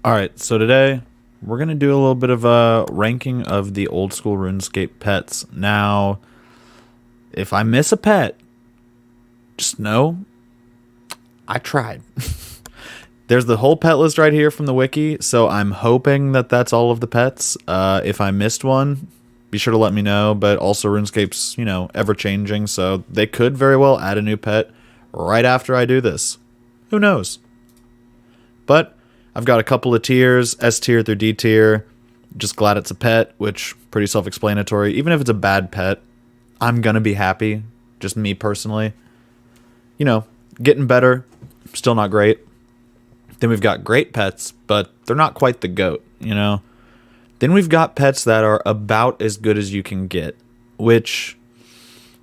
Alright, so today we're going to do a little bit of a ranking of the old school RuneScape pets. Now, if I miss a pet, just know I tried. There's the whole pet list right here from the wiki, so I'm hoping that that's all of the pets. If I missed one, be sure to let me know, but also RuneScape's, ever changing, so they could very well add a new pet right after I do this. Who knows? But I've got a couple of tiers, S tier through D tier. Just glad it's a pet, which pretty self-explanatory. Even if it's a bad pet, I'm gonna be happy. Just me personally. Getting better, still not great. Then we've got great pets, but they're not quite the GOAT, Then we've got pets that are about as good as you can get, which,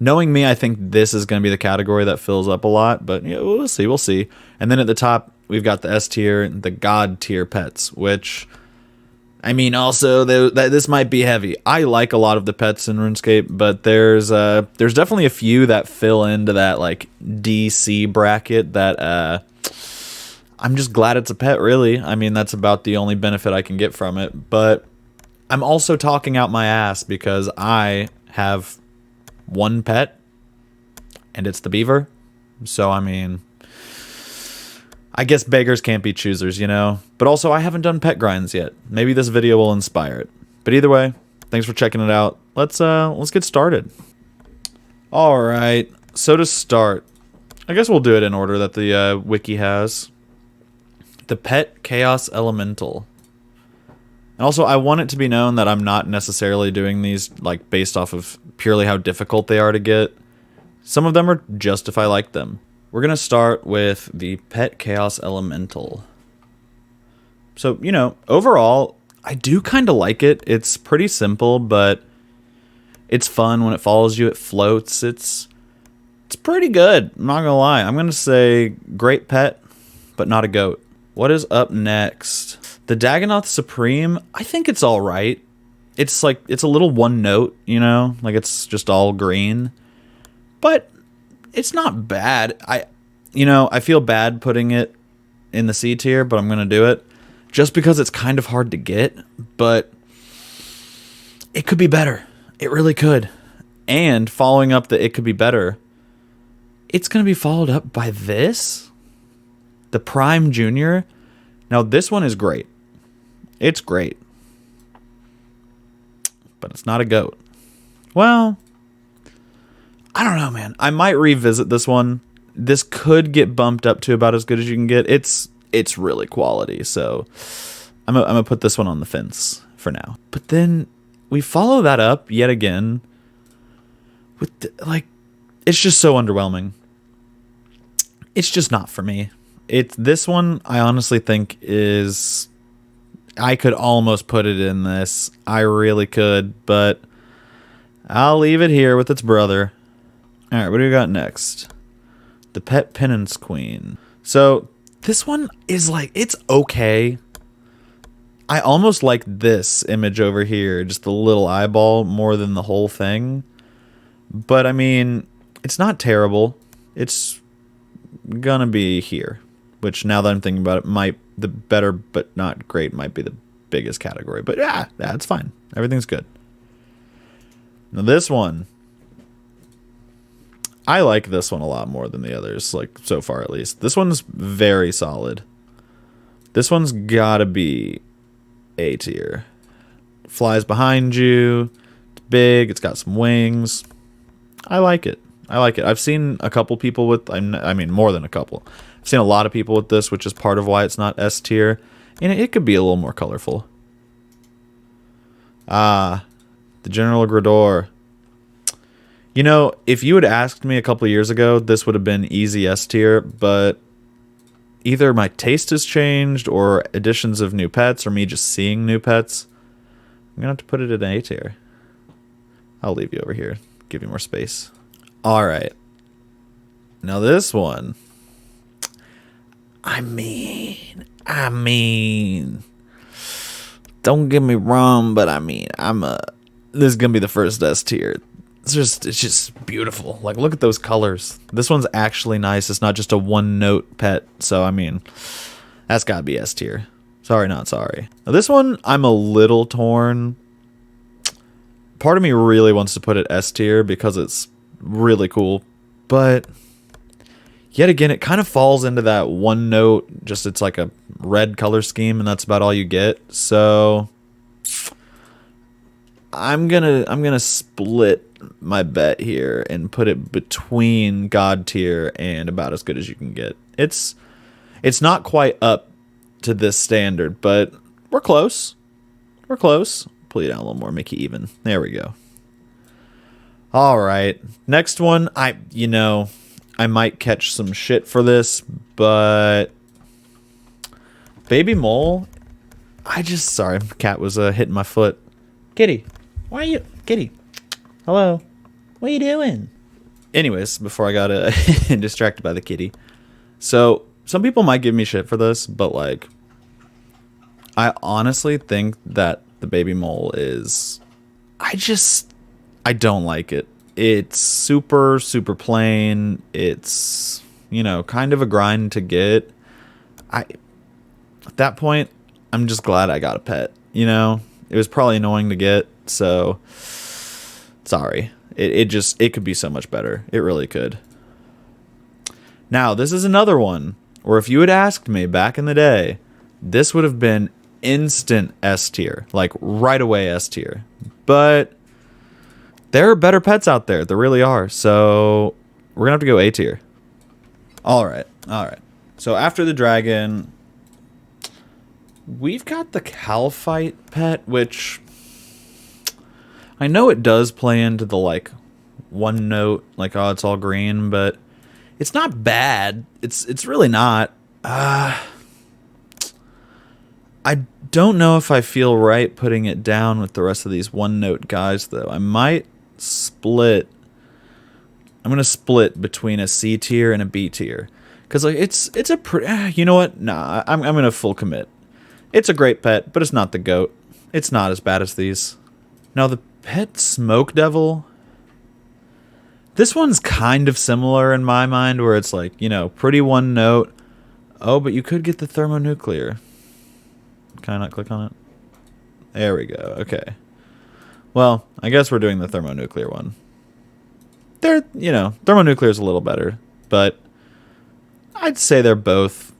knowing me, I think this is going to be the category that fills up a lot, but we'll see. And then at the top, we've got the S tier, the God tier pets, which, also, this might be heavy. I like a lot of the pets in RuneScape, but there's definitely a few that fill into that, DC bracket that, I'm just glad it's a pet, really. That's about the only benefit I can get from it, but I'm also talking out my ass because I have one pet, and it's the Beaver. So, I guess beggars can't be choosers, But also, I haven't done pet grinds yet. Maybe this video will inspire it. But either way, thanks for checking it out. Let's get started. All right. So to start, I guess we'll do it in order that the wiki has. The Pet Chaos Elemental. And also, I want it to be known that I'm not necessarily doing these based off of purely how difficult they are to get. Some of them are just if I like them. We're going to start with the Pet Chaos Elemental. So, overall, I do kind of like it. It's pretty simple, but it's fun. When it follows you, it floats. It's pretty good. I'm not going to lie. I'm going to say great pet, but not a GOAT. What is up next? The Dagonoth Supreme, I think it's all right. It's it's a little one note, it's just all green. But it's not bad. I feel bad putting it in the C tier, but I'm going to do it. Just because it's kind of hard to get, but it could be better. It really could. And following up the it could be better, it's going to be followed up by this. The Prime Junior. Now, this one is great. It's great. But it's not a GOAT. Well, I don't know, man. I might revisit this one. This could get bumped up to about as good as you can get. It's really quality, so I'm gonna put this one on the fence for now. But then we follow that up yet again with it's just so underwhelming. It's just not for me. This one, I honestly think is, I could almost put it in this. I really could, but I'll leave it here with its brother. All right, what do we got next? The Pet Penance Queen. So this one is it's okay. I almost like this image over here, just the little eyeball more than the whole thing. But it's not terrible. It's gonna be here. Which, now that I'm thinking about it, the better but not great might be the biggest category. But yeah, it's fine. Everything's good. Now this one, I like this one a lot more than the others, so far at least. This one's very solid. This one's gotta be A tier. Flies behind you. It's big. It's got some wings. I like it. I've seen a couple people with, more than a couple. I've seen a lot of people with this, which is part of why it's not S tier. And it could be a little more colorful. The General Grador. If you had asked me a couple of years ago, this would have been easy S tier, but either my taste has changed, or additions of new pets, or me just seeing new pets. I'm going to have to put it in A tier. I'll leave you over here. Give you more space. All right. Now this one. Don't get me wrong, but this is going to be the first S tier. It's just beautiful. Look at those colors. This one's actually nice. It's not just a one note pet. So, that's got to be S tier. Sorry, not sorry. Now this one, I'm a little torn. Part of me really wants to put it S tier because it's really cool. But yet again, it kind of falls into that one note. Just it's like a red color scheme and that's about all you get. So I'm gonna split my bet here and put it between God tier and about as good as you can get. It's not quite up to this standard, but we're close. We're close. Pull you down a little more, make you even. There we go. All right, next one. I might catch some shit for this, but Baby Mole. Sorry, cat was hitting my foot. Kitty, why are you? Kitty, hello. What are you doing? Anyways, before I got distracted by the kitty. So some people might give me shit for this, but like, I honestly think that the Baby Mole is. I don't like it. It's super, super plain. It's, kind of a grind to get. At that point, I'm just glad I got a pet. It was probably annoying to get, so sorry. It could be so much better. It really could. Now, this is another one where if you had asked me back in the day, this would have been instant S tier, like right away S tier. But there are better pets out there. There really are. So we're gonna have to go A tier. All right. So after the dragon, we've got the Cowfight pet, which I know it does play into the like one note, like, oh, it's all green, but it's not bad. It's really not. I don't know if I feel right putting it down with the rest of these one note guys though. I might split. I'm gonna split between a C tier and a B tier because like it's a you know what? Nah, I'm gonna full commit. It's a great pet, but it's not the GOAT. It's not as bad as these. Now the pet Smoke Devil. This one's kind of similar in my mind, where it's like, pretty one note. Oh, but you could get the thermonuclear. Can I not click on it? There we go. Okay. Well, I guess we're doing the thermonuclear one. Thermonuclear is a little better, but I'd say they're both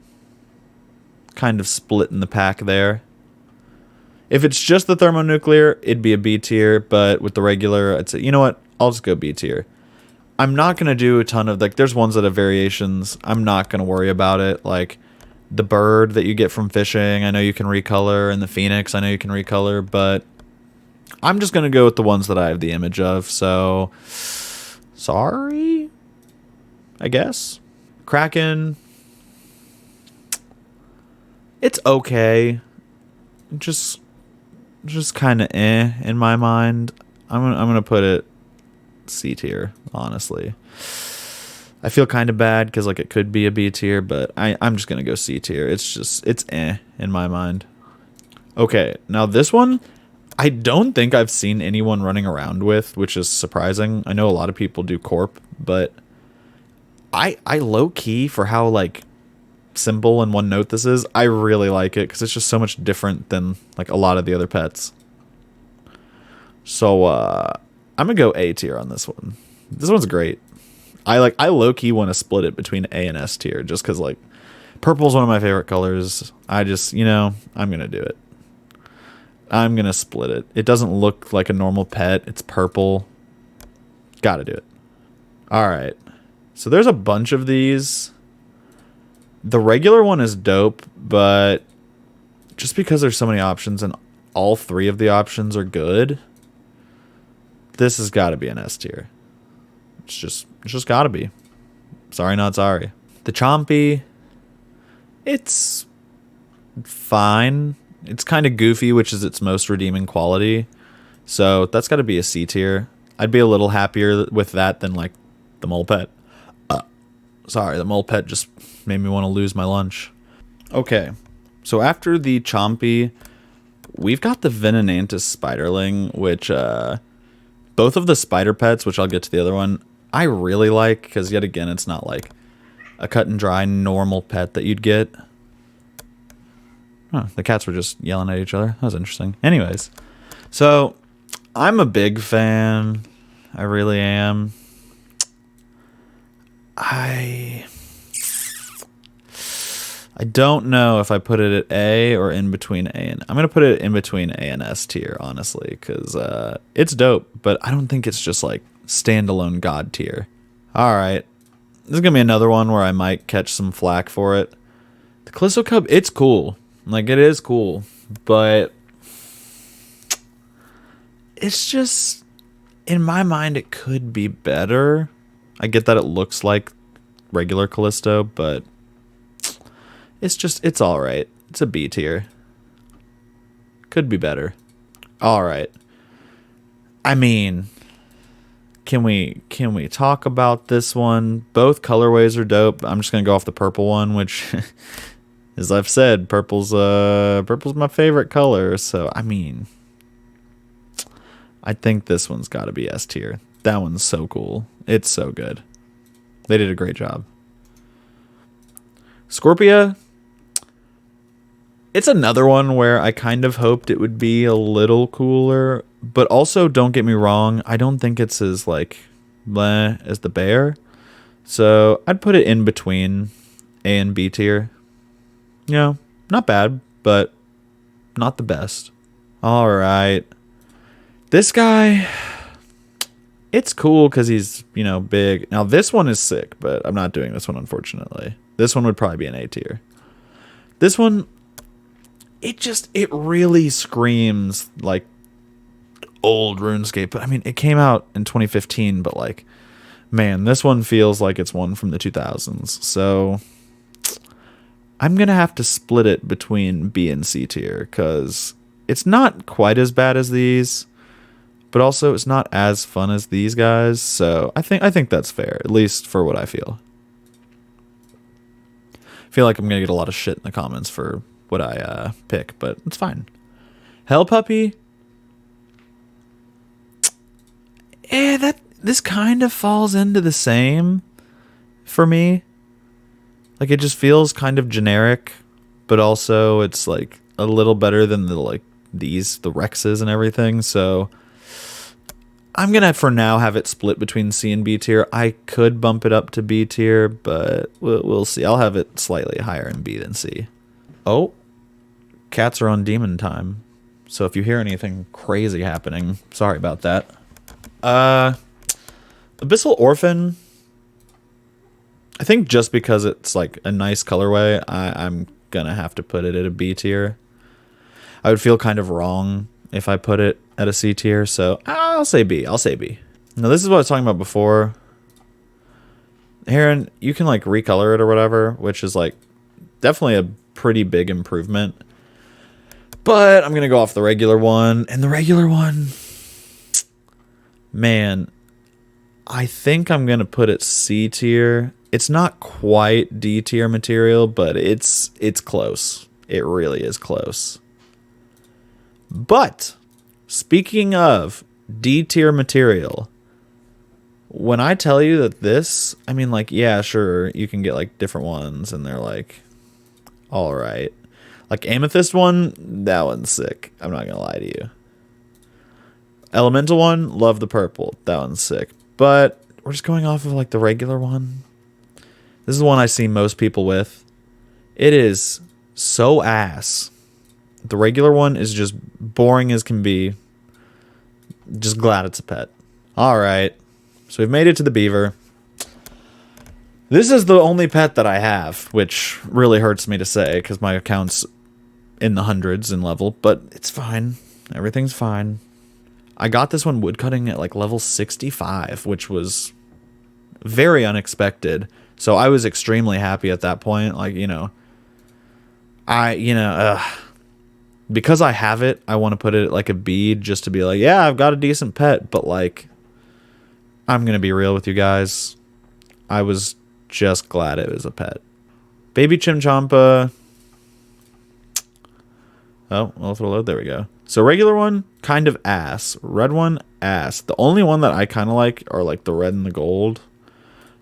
kind of split in the pack there. If it's just the thermonuclear, it'd be a B tier, but with the regular, I'd say, you know what? I'll just go B tier. I'm not going to do a ton of, like, there's ones that have variations. I'm not going to worry about it. Like, the bird that you get from fishing, I know you can recolor, and the phoenix, I know you can recolor, but I'm just going to go with the ones that I have the image of, so sorry, I guess. Kraken, it's okay. Just kind of in my mind. I'm gonna put it C tier, honestly. I feel kind of bad because like it could be a B tier, but I'm just gonna go C tier. It's in my mind. Okay, now this one, I don't think I've seen anyone running around with, which is surprising. I know a lot of people do Corp, but I low key for how like simple and one note this is, I really like it because it's just so much different than like a lot of the other pets. So I'm gonna go A tier on this one. This one's great. I low key want to split it between A and S tier just because like purple's one of my favorite colors. I just I'm gonna do it. I'm gonna split it. It doesn't look like a normal pet. It's purple. Gotta do it. All right. So there's a bunch of these. The regular one is dope, but just because there's so many options and all three of the options are good, this has got to be an S tier. It's just got to be. Sorry, not sorry. The Chompy, it's fine. It's kind of goofy, which is its most redeeming quality. So that's got to be a C tier. I'd be a little happier with that than like the mole pet. Sorry, the mole pet just made me want to lose my lunch. Okay, so after the Chompy, we've got the Venonantis Spiderling, which both of the spider pets, which I'll get to the other one, I really like, because yet again, it's not like a cut and dry normal pet that you'd get. Huh, the cats were just yelling at each other. That was interesting. Anyways, so I'm a big fan. I really am. I don't know if I put it at A or in between A and... I'm going to put it in between A and S tier, honestly, because it's dope, but I don't think it's just like standalone god tier. All right. This is going to be another one where I might catch some flack for it. The Callisto Cub, it's cool. Like, it is cool, but it's just, in my mind, it could be better. I get that it looks like regular Callisto, but it's all right. It's a B tier. Could be better. All right. I mean, can we talk about this one? Both colorways are dope. I'm just gonna go off the purple one, which, as I've said, purple's my favorite color. So I mean, I think this one's got to be S tier. That one's so cool. It's so good. They did a great job. Scorpia, it's another one where I kind of hoped it would be a little cooler, but also, don't get me wrong, I don't think it's as like bleh as the bear. So I'd put it in between A and B tier. You know, not bad, but not the best. All right. This guy, it's cool because he's, you know, big. Now, this one is sick, but I'm not doing this one, unfortunately. This one would probably be an A tier. This one, it really screams like old RuneScape. But I mean, it came out in 2015, but like, man, this one feels like it's one from the 2000s. So I'm going to have to split it between B and C tier because it's not quite as bad as these, but also it's not as fun as these guys. So I think that's fair, at least for what I feel. I feel like I'm going to get a lot of shit in the comments for what I pick, but it's fine. Hell Puppy. This kind of falls into the same for me. Like, it just feels kind of generic, but also it's like a little better than the Rexes and everything. So I'm going to, for now, have it split between C and B tier. I could bump it up to B tier, but we'll see. I'll have it slightly higher in B than C. Oh, cats are on demon time. So if you hear anything crazy happening, sorry about that. Abyssal Orphan, I think just because it's like a nice colorway, I'm going to have to put it at a B tier. I would feel kind of wrong if I put it at a C tier, so I'll say B. Now, this is what I was talking about before. Heron, you can like recolor it or whatever, which is like definitely a pretty big improvement. But I'm going to go off the regular one. And the regular one, man, I think I'm going to put it C tier. It's not quite D tier material, but it's close. It really is close. But speaking of D tier material, when I tell you that this, I mean, like, yeah, sure, you can get like different ones and they're like, all right. Like Amethyst one, that one's sick. I'm not going to lie to you. Elemental one, love the purple. That one's sick. But we're just going off of like the regular one. This is one I see most people with. It is so ass. The regular one is just boring as can be. Just glad it's a pet. All right. So we've made it to the Beaver. This is the only pet that I have, which really hurts me to say because my account's in the hundreds in level, but it's fine. Everything's fine. I got this one woodcutting at like level 65, which was very unexpected. So I was extremely happy at that point. Like, because I have it, I want to put it at like a B just to be like, yeah, I've got a decent pet. But like, I'm going to be real with you guys. I was just glad it was a pet. Baby Chimchampa. Oh, well, if it'll load, there we go. So regular one, kind of ass. Red one, ass. The only one that I kind of like are like the red and the gold.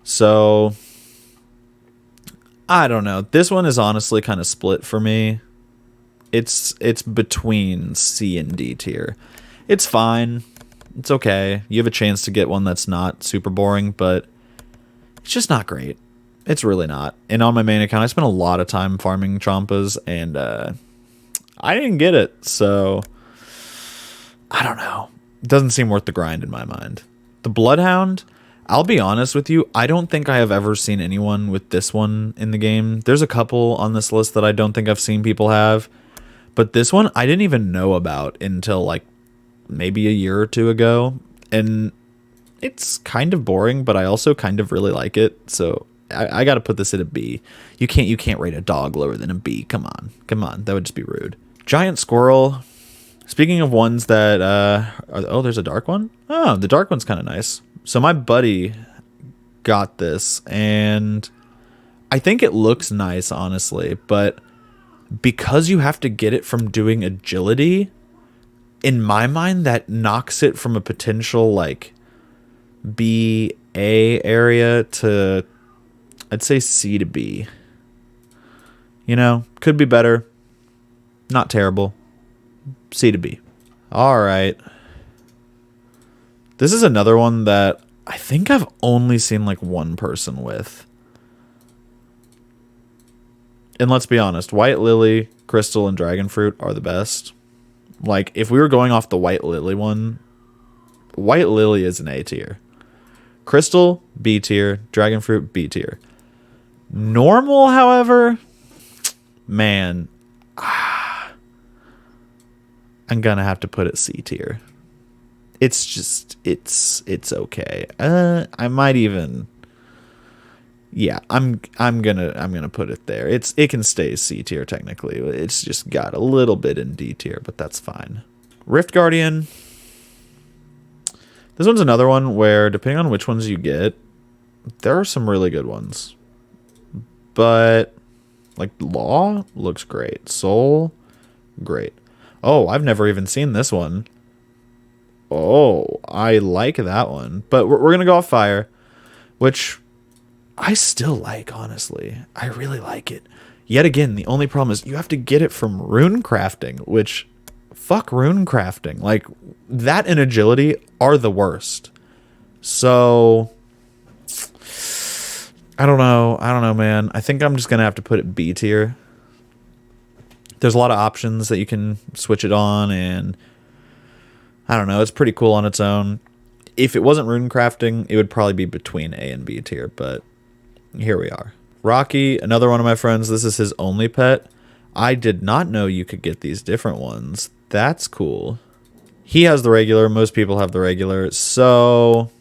So I don't know. This one is honestly kind of split for me. It's between C and D tier. It's fine. It's okay. You have a chance to get one that's not super boring, but it's just not great. It's really not. And on my main account, I spent a lot of time farming Chompas, and I didn't get it. So, I don't know. It doesn't seem worth the grind in my mind. The Bloodhound, I'll be honest with you, I don't think I have ever seen anyone with this one in the game. There's a couple on this list that I don't think I've seen people have. But this one, I didn't even know about until, like, maybe a year or two ago. And it's kind of boring, but I also kind of really like it. So I got to put this at a B. You can't rate a dog lower than a B. Come on. That would just be rude. Giant Squirrel. Speaking of ones that there's a dark one. Oh, the dark one's kind of nice. So my buddy got this, and I think it looks nice, honestly, but because you have to get it from doing agility, in my mind that knocks it from a potential like B A area to, I'd say, C to B. You know, could be better. Not terrible. C to B. All right. This is another one that I think I've only seen like one person with. And let's be honest, White Lily, Crystal, and Dragon Fruit are the best. Like, if we were going off the White Lily one, White Lily is an A tier. Crystal, B tier. Dragon Fruit, B tier. Normal, however, man, I'm gonna have to put it C tier. It's just, it's okay. I might even, yeah, I'm gonna put it there. It can stay C tier technically. It's just got a little bit in D tier, but that's fine. Rift Guardian. This one's another one where, depending on which ones you get, there are some really good ones. But, like, Law looks great. Soul, great. Oh, I've never even seen this one. Oh, I like that one. But we're going to go off Fire, which I still like, honestly. I really like it. Yet again, the only problem is you have to get it from rune crafting, which, fuck rune crafting. Like, that and agility are the worst. So, I don't know, man. I think I'm just going to have to put it B tier. There's a lot of options that you can switch it on, and I don't know. It's pretty cool on its own. If it wasn't rune crafting, it would probably be between A and B tier, but here we are. Rocky, another one of my friends. This is his only pet. I did not know you could get these different ones. That's cool. He has the regular. Most people have the regular. So,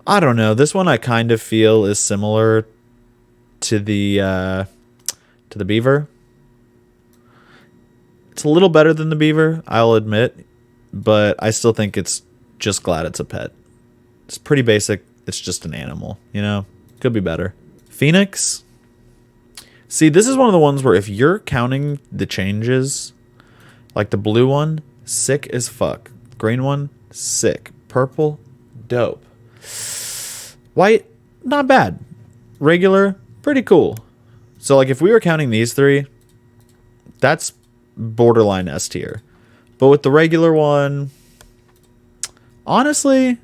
I don't know. This one I kind of feel is similar to the Beaver. It's a little better than the Beaver, I'll admit, but I still think it's just glad it's a pet. It's pretty basic. It's just an animal, you know? Could be better. Phoenix. See, this is one of the ones where if you're counting the changes, like the blue one, sick as fuck. Green one, sick. Purple, dope. White, not bad. Regular, pretty cool. So, like, if we were counting these three, that's borderline S tier. But with the regular one, honestly,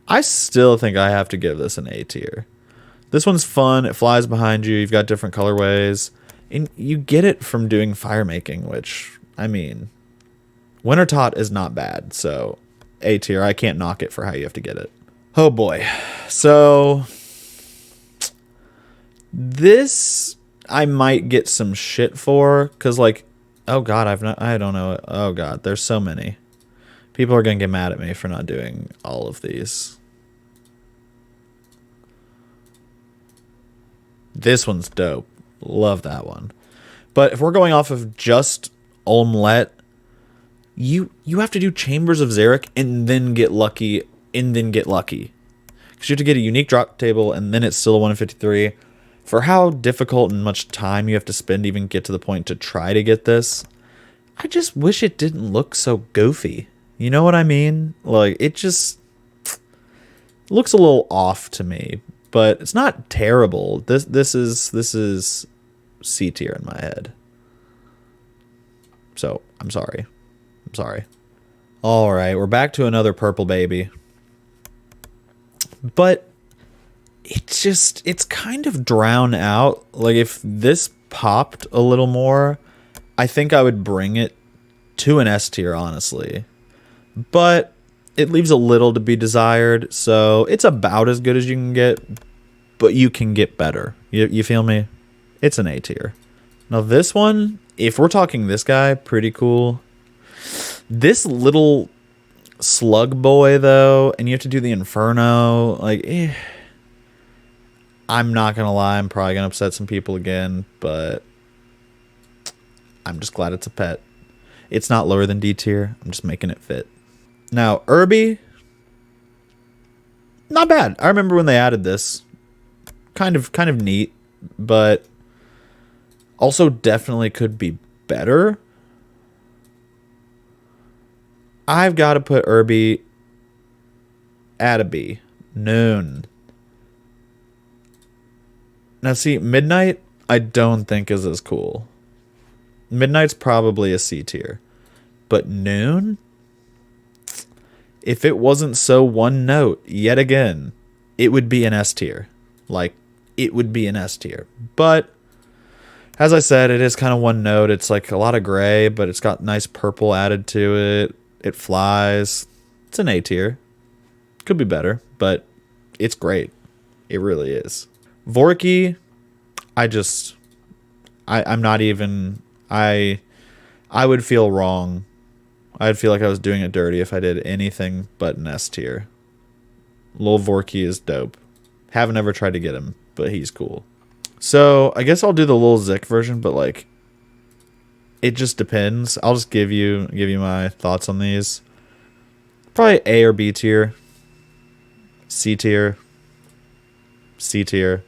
I still think I have to give this an A tier. This one's fun. It flies behind you. You've got different colorways. And you get it from doing fire making, which, I mean, Winter Tot is not bad. So, A tier. I can't knock it for how you have to get it. Oh, boy. So, this I might get some shit for, because, like, oh god, I don't know. Oh god, there's so many. People are gonna get mad at me for not doing all of these. This one's dope. Love that one. But if we're going off of just Omelette, you have to do Chambers of Xeric and then get lucky, because you have to get a unique drop table, and then it's still a 1 in 53. For how difficult and much time you have to spend to even get to the point to try to get this, I just wish it didn't look so goofy. You know what I mean? Like, it just looks a little off to me, but it's not terrible. This is C tier in my head. So, I'm sorry. I'm sorry. Alright, we're back to another purple baby. But it's kind of drowned out. Like, if this popped a little more, I think I would bring it to an S tier, honestly. But it leaves a little to be desired, so it's about as good as you can get, but you can get better. You feel me? It's an A tier. Now this one, if we're talking this guy, pretty cool. This little Slugboy, though, and you have to do the Inferno, like, I'm not gonna lie, I'm probably gonna upset some people again, but I'm just glad it's a pet. It's not lower than D tier. I'm just making it fit. Now, Irby, not bad. I remember when they added this. Kind of neat, but also definitely could be better. I've got to put Irby at a B. Noon. Now, see, Midnight, I don't think is as cool. Midnight's probably a C tier. But Noon? If it wasn't so one note, yet again, it would be an S tier. Like, it would be an S tier. But, as I said, it is kind of one note. It's like a lot of gray, but it's got nice purple added to it. It flies. It's an A tier. Could be better, but it's great. It really is. Vorky, I'm not even, I would feel wrong. I'd feel like I was doing it dirty if I did anything but an S tier. Lil Vorky is dope. Haven't ever tried to get him, but he's cool. So, I guess I'll do the Lil Zick version, but like, it just depends. I'll just give you my thoughts on these. Probably A or B tier. C tier. C tier.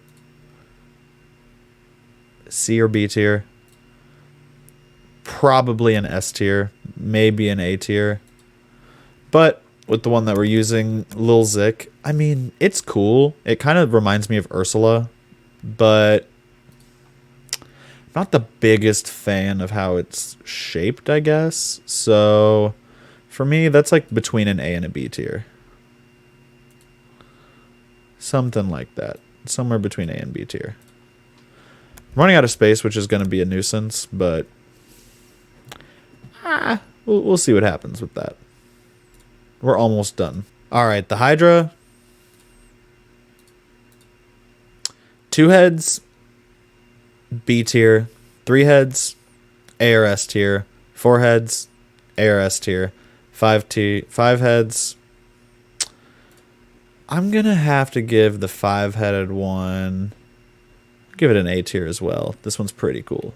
C or B tier. Probably an S tier. Maybe an A tier. But with the one that we're using, Lil Zick, I mean, it's cool. It kind of reminds me of Ursula, but not the biggest fan of how it's shaped, I guess. So for me, that's like between an A and a B tier. Something like that. Somewhere between A and B tier. I'm running out of space, which is going to be a nuisance, but we'll see what happens with that. We're almost done. All right, the Hydra. 2 heads, B tier. 3 heads, A or S tier. 4 heads, A or S tier. 5 heads. I'm going to have to give the 5-headed one, give it an A tier as well. This one's pretty cool.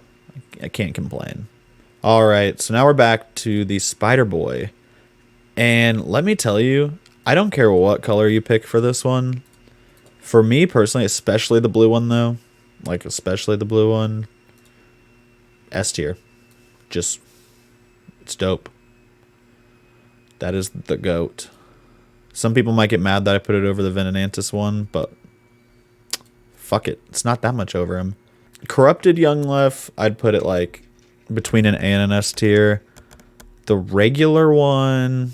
I can't complain. All right, so now we're back to the Spider Boy. And let me tell you, I don't care what color you pick for this one. For me personally, especially the blue one though, like especially the blue one, S tier. Just, it's dope. That is the GOAT. Some people might get mad that I put it over the Venonantis one, but fuck it. It's not that much over him. Corrupted Young Left, I'd put it like between an A and an S tier. The regular one,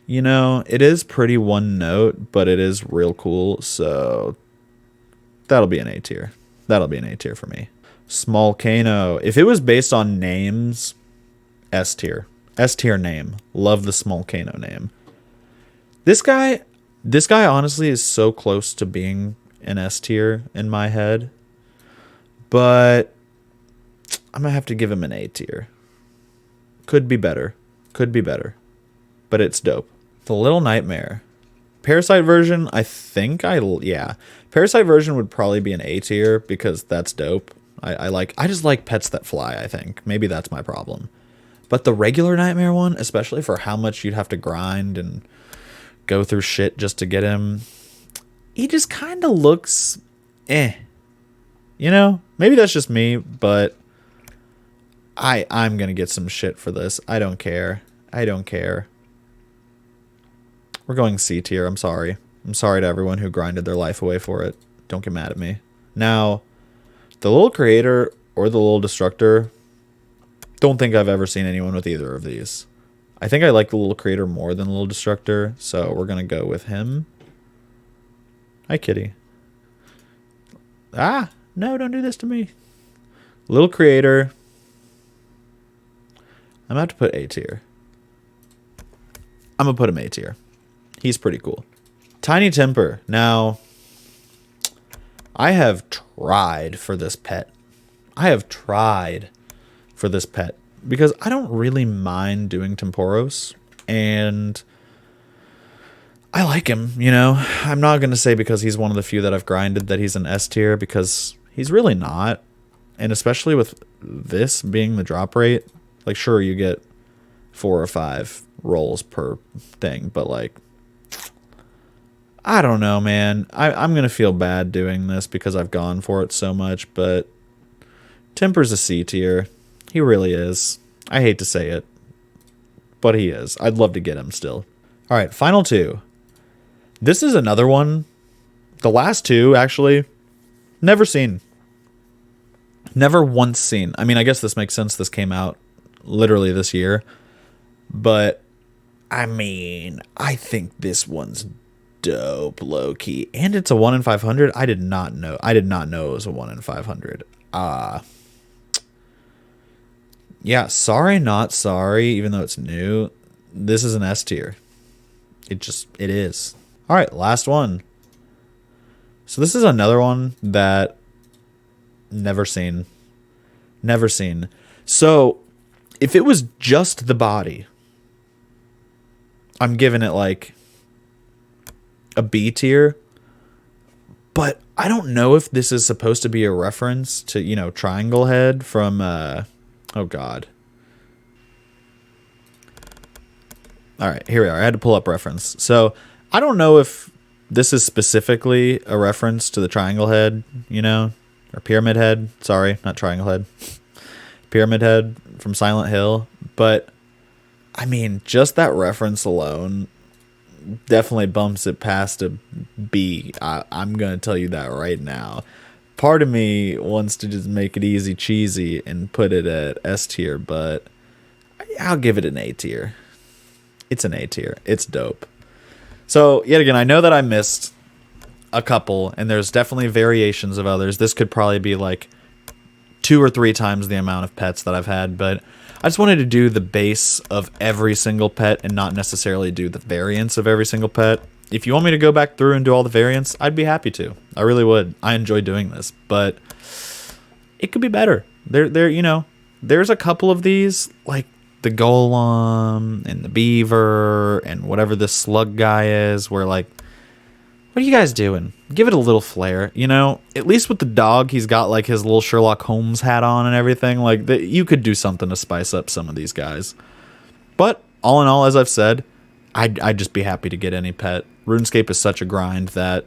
you know, it is pretty one note, but it is real cool. So that'll be an A tier. That'll be an A tier for me. Small Kano. If it was based on names, S tier. S tier name. Love the Small Kano name. This guy honestly is so close to being an S tier in my head. But I'm going to have to give him an A tier. Could be better. Could be better. But it's dope. The Little Nightmare. Parasite version, yeah. Parasite version would probably be an A tier because that's dope. I just like pets that fly, I think. Maybe that's my problem. But the regular Nightmare one, especially for how much you'd have to grind and go through shit just to get him, he just kind of looks eh. You know? Maybe that's just me, but I'm going to get some shit for this. I don't care. I don't care. We're going C tier. I'm sorry. I'm sorry to everyone who grinded their life away for it. Don't get mad at me. Now, the little creator or the little destructor, Don't think I've ever seen anyone with either of these. I think I like the little creator more than the little destructor, so we're going to go with him. Hi, kitty. Ah, no, don't do this to me. Little creator. I'm about to put A tier. I'm going to put him A tier. He's pretty cool. Tiny Temper. Now, I have tried for this pet. Because I don't really mind doing Temporos. And I like him, you know. I'm not going to say because he's one of the few that I've grinded that he's an S tier, because he's really not. And especially with this being the drop rate, like, sure, you get 4 or 5 rolls per thing, but like, I don't know, man. I'm going to feel bad doing this because I've gone for it so much, but Temper's a C tier. He really is. I hate to say it, but he is. I'd love to get him still. All right, final 2. This is another one. The last 2, actually, never seen. Never once seen. I mean, I guess this makes sense. This came out literally this year. But, I mean, I think this one's dope, low-key. And it's a 1 in 500. I did not know. It was a 1 in 500. Yeah, sorry, not sorry, even though it's new. This is an S tier. It is. All right, last one. So this is another one that never seen. Never seen. So if it was just the body, I'm giving it like a B tier. But I don't know if this is supposed to be a reference to, you know, Triangle Head from, oh God. All right, here we are. I had to pull up reference. So I don't know if this is specifically a reference to the Triangle Head, you know, or Pyramid Head. Sorry, not Triangle Head. Pyramid Head from Silent Hill. But, I mean, just that reference alone definitely bumps it past a B. I'm going to tell you that right now. Part of me wants to just make it easy cheesy and put it at S tier, but I'll give it an A tier. It's an A tier. It's dope. So, yet again, I know that I missed a couple, and there's definitely variations of others. This could probably be like 2 or 3 times the amount of pets that I've had, but I just wanted to do the base of every single pet and not necessarily do the variants of every single pet. If you want me to go back through and do all the variants, I'd be happy to. I really would. I enjoy doing this, but it could be better. You know, there's a couple of these, like the Golem and the Beaver and whatever this slug guy is, where like, what are you guys doing? Give it a little flair, you know? At least with the dog, he's got like his little Sherlock Holmes hat on and everything. Like, you could do something to spice up some of these guys. But all in all, as I've said, I'd just be happy to get any pet. RuneScape is such a grind that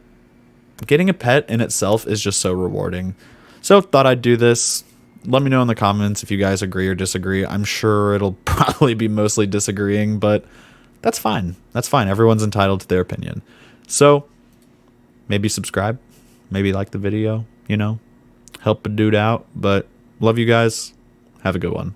getting a pet in itself is just so rewarding. So thought I'd do this. Let me know in the comments if you guys agree or disagree. I'm sure it'll probably be mostly disagreeing, but that's fine. That's fine. Everyone's entitled to their opinion. So maybe subscribe, maybe like the video, you know, help a dude out. But love you guys. Have a good one.